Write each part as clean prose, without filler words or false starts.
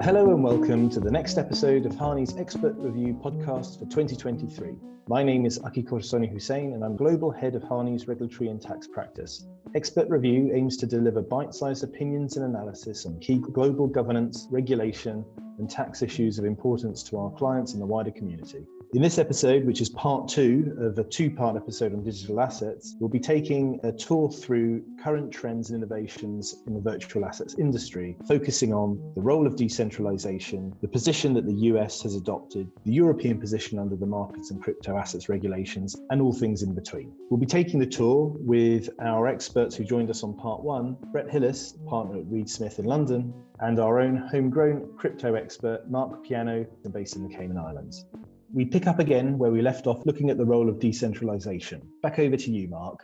Hello and welcome to the next episode of Harney's Expert Review podcast for 2023. My name is Corsoni-Husain and I'm Global Head of Harney's Regulatory and Tax Practice. Expert Review aims to deliver bite-sized opinions and analysis on key global governance, regulation and tax issues of importance to our clients and the wider community. In this episode, which is part two of a two-part episode on digital assets, we'll be taking a tour through current trends and innovations in the virtual assets industry, focusing on the role of decentralization, the position that the US has adopted, the European position under the markets and crypto assets regulations, and all things in between. We'll be taking the tour with our experts who joined us on part one, Brett Hillis, partner at Reed Smith in London, and our own homegrown crypto expert, Marc Piano, based in the Cayman Islands. We pick up again where we left off, looking at the role of decentralization. Back over to you, Marc.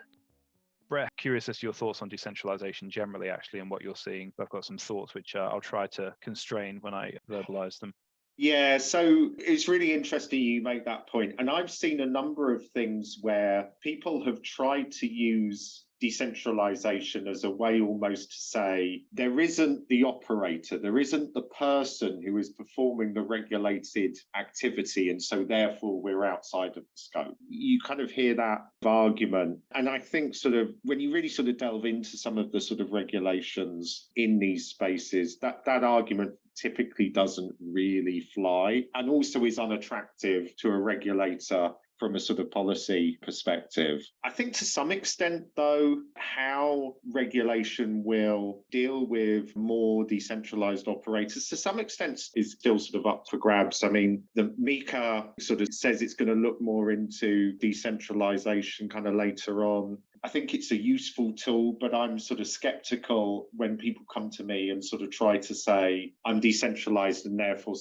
Brett, curious as to your thoughts on decentralization generally, actually, and what you're seeing. I've got some thoughts which I'll try to constrain when I verbalize them. Yeah, so it's really interesting you make that point. And I've seen a number of things where people have tried to use decentralization as a way almost to say there isn't the operator, there isn't the person who is performing the regulated activity, and so therefore we're outside of the scope. You kind of hear that argument, and I think sort of when you really sort of delve into some of the sort of regulations in these spaces, that argument typically doesn't really fly, and also is unattractive to a regulator from a sort of policy perspective. I think to some extent, though, how regulation will deal with more decentralized operators, to some extent, is still sort of up for grabs. I mean, the MiCA sort of says it's going to look more into decentralization kind of later on. I think it's a useful tool, but I'm sort of skeptical when people come to me and sort of try to say I'm decentralized and therefore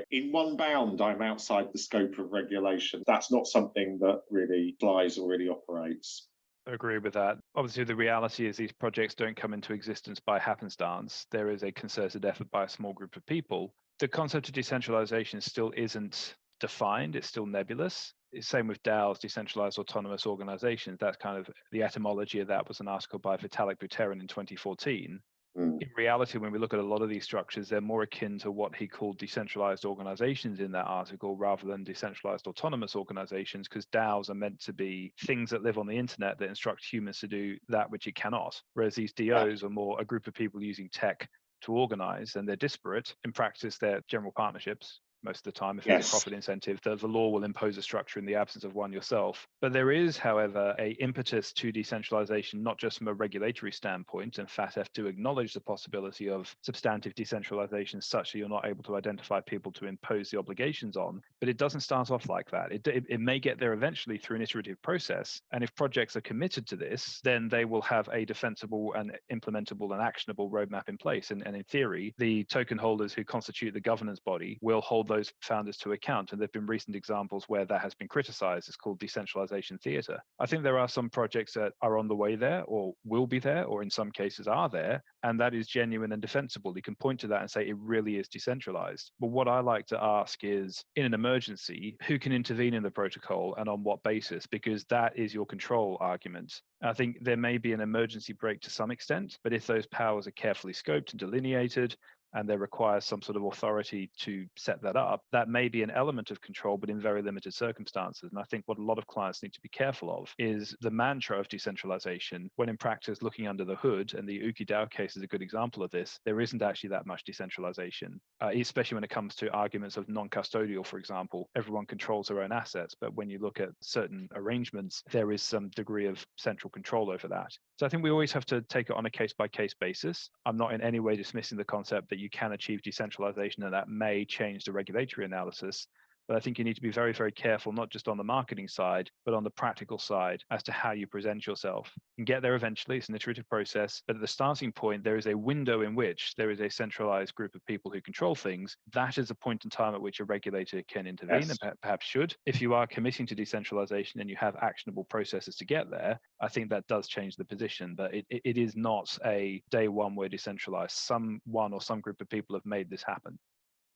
in one bound, I'm outside the scope of regulation. That's not something that really flies or really operates. I agree with that. Obviously, the reality is these projects don't come into existence by happenstance. There is a concerted effort by a small group of people. The concept of decentralization still isn't defined. It's still nebulous. Same with DAOs, decentralized autonomous organizations. That's kind of the etymology of that was an article by Vitalik Buterin in 2014. In reality, when we look at a lot of these structures, they're more akin to what he called decentralized organizations in that article rather than decentralized autonomous organizations, because DAOs are meant to be things that live on the internet that instruct humans to do that which it cannot. Whereas these DOs are more a group of people using tech to organize, and they're disparate. In practice, they're general partnerships. Most of the time, if there's a profit incentive, the law will impose a structure in the absence of one yourself. But there is, however, a impetus to decentralization, not just from a regulatory standpoint, and FATF do acknowledge the possibility of substantive decentralization such that you're not able to identify people to impose the obligations on, but it doesn't start off like that. It may get there eventually through an iterative process, and if projects are committed to this, then they will have a defensible and implementable and actionable roadmap in place. And in theory, the token holders who constitute the governance body will hold those founders to account. And there have been recent examples where that has been criticized. It's called decentralization theater. I think there are some projects that are on the way there or will be there, or in some cases are there, and that is genuine and defensible. You can point to that and say it really is decentralized. But what I like to ask is, in an emergency, who can intervene in the protocol and on what basis? Because that is your control argument. I think there may be an emergency break to some extent, but if those powers are carefully scoped and delineated, and there requires some sort of authority to set that up, that may be an element of control, but in very limited circumstances. And I think what a lot of clients need to be careful of is the mantra of decentralization, when in practice, looking under the hood, and the UkiDAO case is a good example of this, there isn't actually that much decentralization, especially when it comes to arguments of non-custodial, for example. Everyone controls their own assets, but when you look at certain arrangements, there is some degree of central control over that. So I think we always have to take it on a case-by-case basis. I'm not in any way dismissing the concept that you can achieve decentralization and that may change the regulatory analysis. But I think you need to be very, very careful, not just on the marketing side, but on the practical side as to how you present yourself. You can get there eventually. It's an iterative process. But at the starting point, there is a window in which there is a centralized group of people who control things. That is a point in time at which a regulator can intervene and perhaps should. If you are committing to decentralization and you have actionable processes to get there, I think that does change the position. But it is not a day one we're decentralized. Someone or some group of people have made this happen.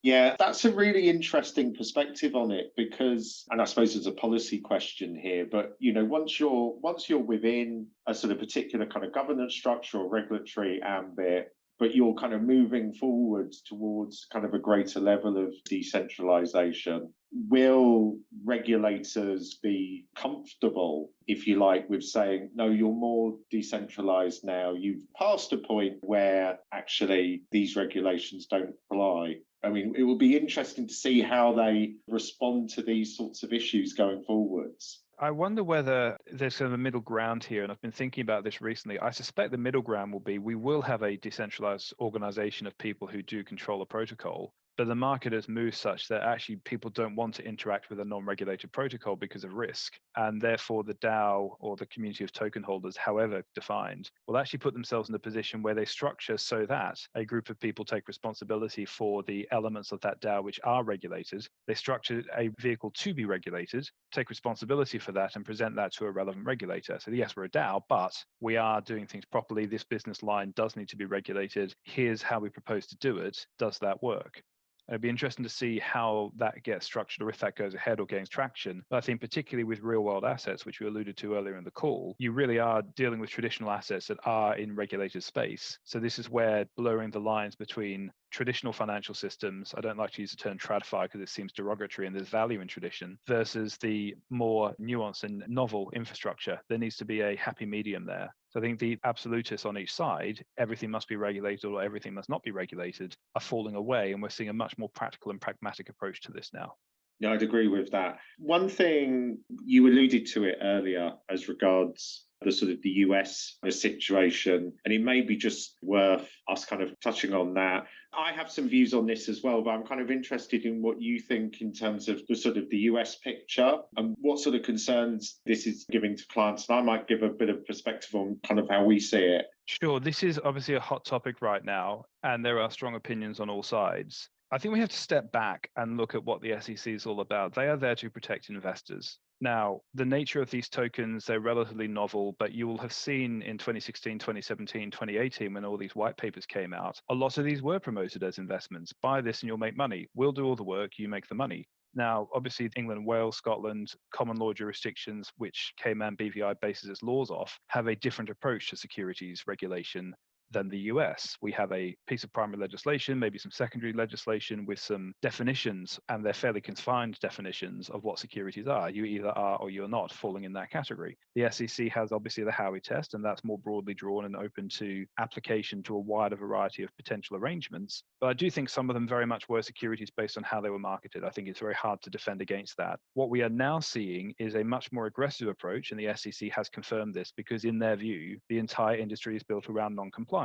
Yeah, that's a really interesting perspective on it because, and I suppose there's a policy question here, but once you're within a sort of particular kind of governance structure or regulatory ambit, but you're kind of moving forwards towards kind of a greater level of decentralization. Will regulators be comfortable, if you like, with saying, no, you're more decentralized now? You've passed a point where actually these regulations don't apply. I mean, it will be interesting to see how they respond to these sorts of issues going forwards. I wonder whether there's kind of a middle ground here, and I've been thinking about this recently. I suspect the middle ground will be we will have a decentralized organization of people who do control a protocol, but the market has moved such that actually people don't want to interact with a non-regulated protocol because of risk, and therefore the DAO or the community of token holders, however defined, will actually put themselves in a position where they structure so that a group of people take responsibility for the elements of that DAO which are regulated. They structure a vehicle to be regulated, take responsibility for that, and present that to a relevant regulator. So yes, we're a DAO, but we are doing things properly. This business line does need to be regulated. Here's how we propose to do it. Does that work? It'd be interesting to see how that gets structured or if that goes ahead or gains traction. But I think particularly with real world assets, which we alluded to earlier in the call, you really are dealing with traditional assets that are in regulated space. So this is where blurring the lines between traditional financial systems, I don't like to use the term TradFi because it seems derogatory and there's value in tradition, versus the more nuanced and novel infrastructure. There needs to be a happy medium there. So I think the absolutists on each side, everything must be regulated or everything must not be regulated, are falling away, and we're seeing a much more practical and pragmatic approach to this now. Yeah, I'd agree with that. One thing, you alluded to it earlier as regards the sort of the US situation, and it may be just worth us kind of touching on that. I have some views on this as well, but I'm kind of interested in what you think in terms of the sort of the US picture and what sort of concerns this is giving to clients. And I might give a bit of perspective on kind of how we see it. Sure, this is obviously a hot topic right now, and there are strong opinions on all sides. I think we have to step back and look at what the SEC is all about. They are there to protect investors. Now, the nature of these tokens, they're relatively novel, but you will have seen in 2016, 2017, 2018, when all these white papers came out, a lot of these were promoted as investments. Buy this and you'll make money. We'll do all the work, you make the money. Now, obviously, England, Wales, Scotland, common law jurisdictions, which Cayman BVI bases its laws off, have a different approach to securities regulation than the US. We have a piece of primary legislation, maybe some secondary legislation with some definitions, and they're fairly confined definitions of what securities are. You either are or you're not falling in that category. The SEC has obviously the Howey test, and that's more broadly drawn and open to application to a wider variety of potential arrangements. But I do think some of them very much were securities based on how they were marketed. I think it's very hard to defend against that. What we are now seeing is a much more aggressive approach, and the SEC has confirmed this because in their view, the entire industry is built around non-compliance.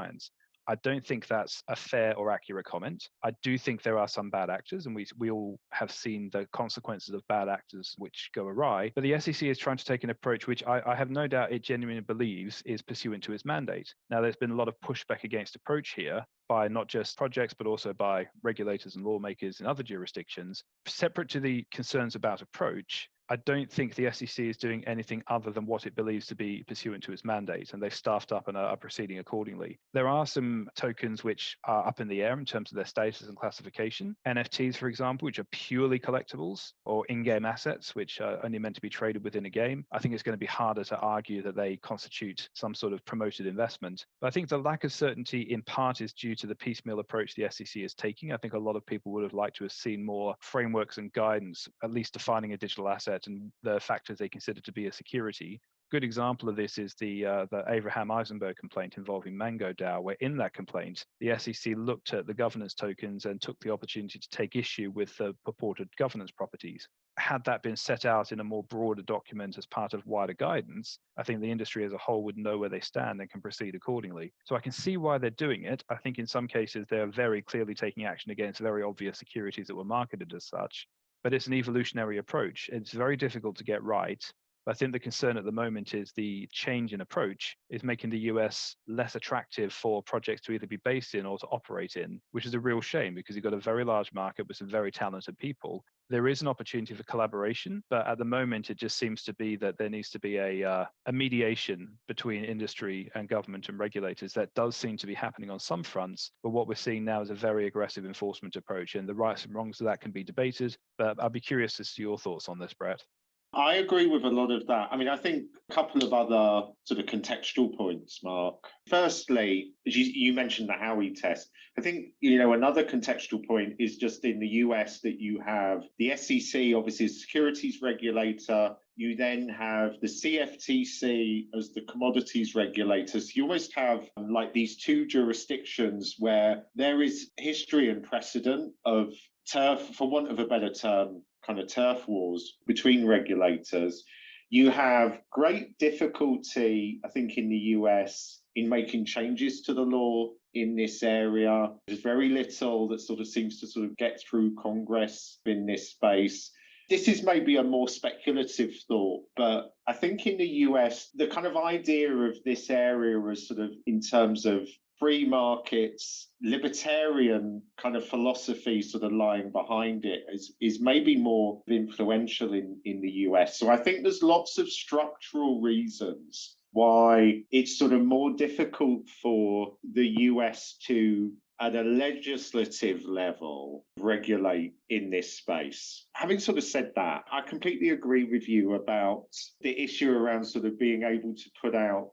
I don't think that's a fair or accurate comment. I do think there are some bad actors, and we all have seen the consequences of bad actors which go awry. But the SEC is trying to take an approach which I have no doubt it genuinely believes is pursuant to its mandate. Now, there's been a lot of pushback against approach here by not just projects, but also by regulators and lawmakers in other jurisdictions. Separate to the concerns about approach, I don't think the SEC is doing anything other than what it believes to be pursuant to its mandate, and they've staffed up and are proceeding accordingly. There are some tokens which are up in the air in terms of their status and classification. NFTs, for example, which are purely collectibles, or in-game assets, which are only meant to be traded within a game. I think it's going to be harder to argue that they constitute some sort of promoted investment. But I think the lack of certainty in part is due to the piecemeal approach the SEC is taking. I think a lot of people would have liked to have seen more frameworks and guidance, at least defining a digital asset and the factors they consider to be a security. Good example of this is the Abraham Eisenberg complaint involving Mango DAO, where in that complaint, the SEC looked at the governance tokens and took the opportunity to take issue with the purported governance properties. Had that been set out in a more broader document as part of wider guidance, I think the industry as a whole would know where they stand and can proceed accordingly. So I can see why they're doing it. I think in some cases, they're very clearly taking action against very obvious securities that were marketed as such. But it's an evolutionary approach. It's very difficult to get right. But I think the concern at the moment is the change in approach is making the US less attractive for projects to either be based in or to operate in, which is a real shame because you've got a very large market with some very talented people. There is an opportunity for collaboration, but at the moment, it just seems to be that there needs to be a mediation between industry and government and regulators. That does seem to be happening on some fronts, but what we're seeing now is a very aggressive enforcement approach, and the rights and wrongs of that can be debated, but I'll be curious as to your thoughts on this, Brett. I agree with a lot of that. I mean, I think a couple of other sort of contextual points, Mark. Firstly, as you mentioned the Howey test. I think, another contextual point is just in the US that you have the SEC, obviously, as securities regulator. You then have the CFTC as the commodities regulator. So you almost have like these two jurisdictions where there is history and precedent of turf, for want of a better term, kind of turf wars between regulators. You have great difficulty, I think, in the US in making changes to the law in this area. There's very little that sort of seems to sort of get through Congress in this space. This is maybe a more speculative thought, but I think in the US, the kind of idea of this area as sort of in terms of free markets, libertarian kind of philosophy sort of lying behind it is maybe more influential in the US. So I think there's lots of structural reasons why it's sort of more difficult for the US to, at a legislative level, regulate in this space. Having sort of said that, I completely agree with you about the issue around sort of being able to put out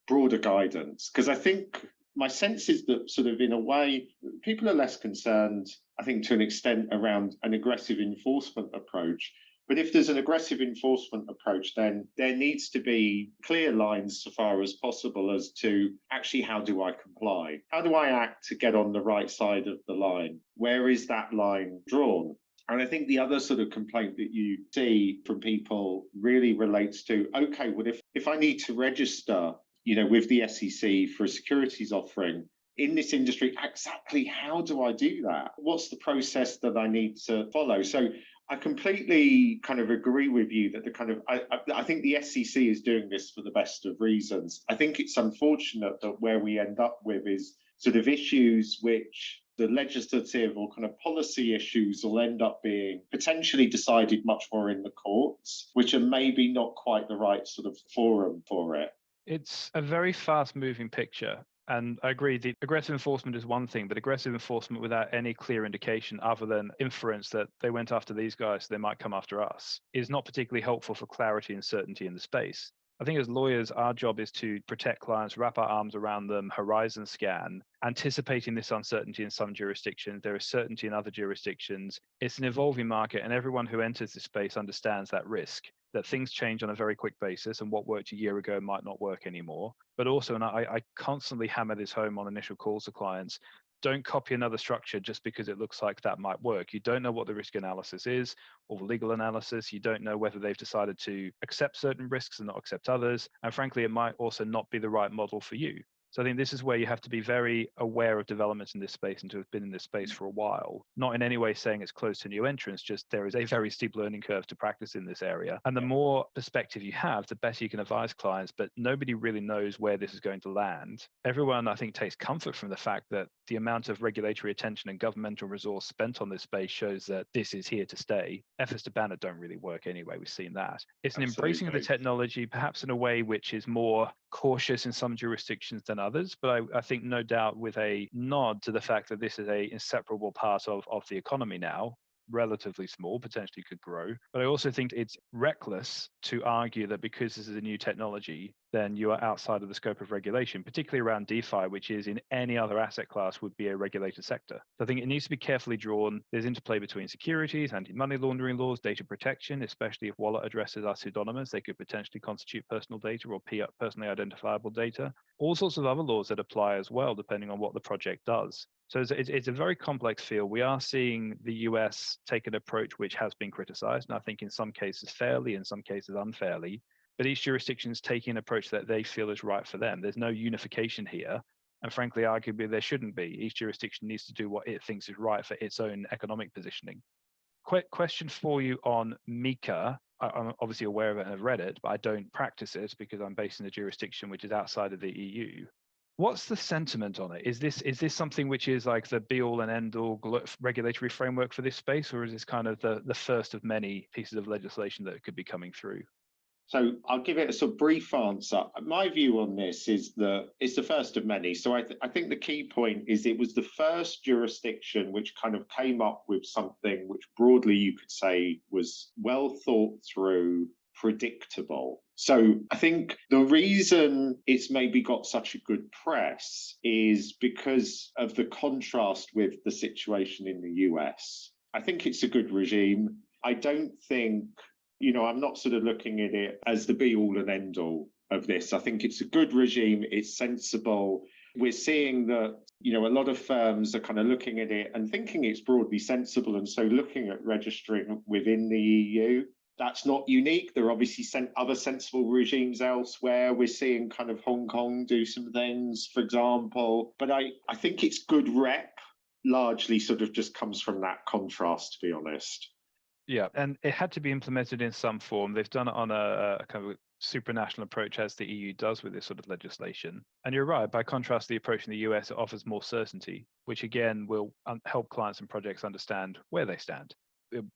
broader guidance, because I think my sense is that sort of in a way, people are less concerned, I think, to an extent around an aggressive enforcement approach. But if there's an aggressive enforcement approach, then there needs to be clear lines so far as possible as to actually how do I comply? How do I act to get on the right side of the line? Where is that line drawn? And I think the other sort of complaint that you see from people really relates to, okay, well, if I need to register with the SEC for a securities offering in this industry, exactly how do I do that? What's the process that I need to follow? So I completely kind of agree with you that I think the SEC is doing this for the best of reasons. I think it's unfortunate that where we end up with is sort of issues which the legislative or kind of policy issues will end up being potentially decided much more in the courts, which are maybe not quite the right sort of forum for it. It's a very fast-moving picture. And I agree, the aggressive enforcement is one thing, but aggressive enforcement without any clear indication other than inference that they went after these guys, so they might come after us, is not particularly helpful for clarity and certainty in the space. I think as lawyers, our job is to protect clients, wrap our arms around them, horizon scan, anticipating this uncertainty in some jurisdictions. There is certainty in other jurisdictions. It's an evolving market, and everyone who enters this space understands that risk, that things change on a very quick basis, and what worked a year ago might not work anymore. But also, and I constantly hammer this home on initial calls to clients, don't copy another structure just because it looks like that might work. You don't know what the risk analysis is or the legal analysis. You don't know whether they've decided to accept certain risks and not accept others. And frankly, it might also not be the right model for you. So I think this is where you have to be very aware of developments in this space and to have been in this space for a while. Not in any way saying it's closed to new entrants, just there is a very steep learning curve to practice in this area. And the more perspective you have, the better you can advise clients, but nobody really knows where this is going to land. Everyone, I think, takes comfort from the fact that the amount of regulatory attention and governmental resource spent on this space shows that this is here to stay. Efforts to ban it don't really work anyway. We've seen that. It's an embracing of the technology, perhaps in a way which is more cautious in some jurisdictions than others, but I think no doubt with a nod to the fact that this is an inseparable part of the economy now, relatively small, potentially could grow. But I also think it's reckless to argue that because this is a new technology, then you are outside of the scope of regulation, particularly around DeFi, which is in any other asset class would be a regulated sector. So I think it needs to be carefully drawn. There's interplay between securities, anti-money laundering laws, data protection, especially if wallet addresses are pseudonymous, they could potentially constitute personal data or personally identifiable data. All sorts of other laws that apply as well, depending on what the project does. So it's a very complex field. We are seeing the US take an approach which has been criticized, and I think in some cases fairly, in some cases unfairly, but each jurisdiction is taking an approach that they feel is right for them. There's no unification here, and frankly, arguably, there shouldn't be. Each jurisdiction needs to do what it thinks is right for its own economic positioning. Quick question for you on MiCA. I'm obviously aware of it and have read it, but I don't practice it because I'm based in a jurisdiction which is outside of the EU. What's the sentiment on it? Is this something which is like the be-all and end-all regulatory framework for this space, or is this kind of the first of many pieces of legislation that could be coming through? So I'll give it a sort of brief answer. My view on this is that it's the first of many. So I think the key point is it was the first jurisdiction which kind of came up with something which broadly you could say was well thought through, predictable. So I think the reason it's maybe got such a good press is because of the contrast with the situation in the US. I think it's a good regime. I don't think, I'm not sort of looking at it as the be all and end all of this. I think it's a good regime. It's sensible. We're seeing that, a lot of firms are kind of looking at it and thinking it's broadly sensible. And so looking at registering within the EU, that's not unique. There are obviously other sensible regimes elsewhere. We're seeing kind of Hong Kong do some things, for example. But I think its good rep largely sort of just comes from that contrast, to be honest. Yeah, and it had to be implemented in some form. They've done it on a kind of supranational approach, as the EU does with this sort of legislation. And you're right, by contrast, the approach in the US, it offers more certainty, which again will help clients and projects understand where they stand.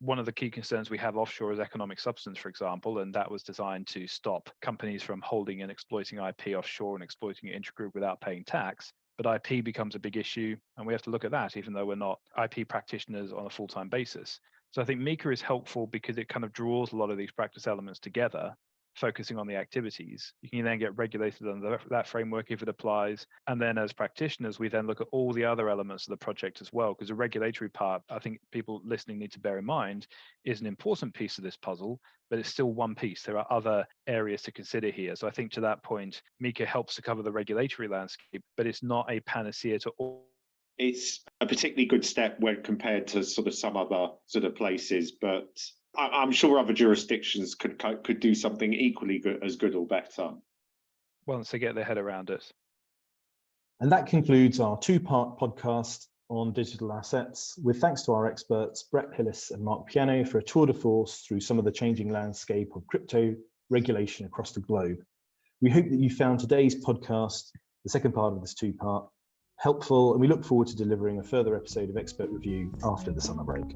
One of the key concerns we have offshore is economic substance, for example, and that was designed to stop companies from holding and exploiting IP offshore and exploiting it intragroup without paying tax. But IP becomes a big issue, and we have to look at that, even though we're not IP practitioners on a full-time basis. So I think MiCA is helpful because it kind of draws a lot of these practice elements together, focusing on the activities. You can then get regulated under that framework if it applies. And then as practitioners, we then look at all the other elements of the project as well, because the regulatory part, I think people listening need to bear in mind, is an important piece of this puzzle, but it's still one piece. There are other areas to consider here. So I think to that point, MiCA helps to cover the regulatory landscape, but it's not a panacea to all. It's a particularly good step when compared to sort of some other sort of places, but I'm sure other jurisdictions could do something equally good, as good or better, once they get their head around it. And that concludes our two-part podcast on digital assets, with thanks to our experts, Brett Hillis and Marc Piano, for a tour de force through some of the changing landscape of crypto regulation across the globe. We hope that you found today's podcast, the second part of this two-part, helpful, and we look forward to delivering a further episode of Expert Review after the summer break.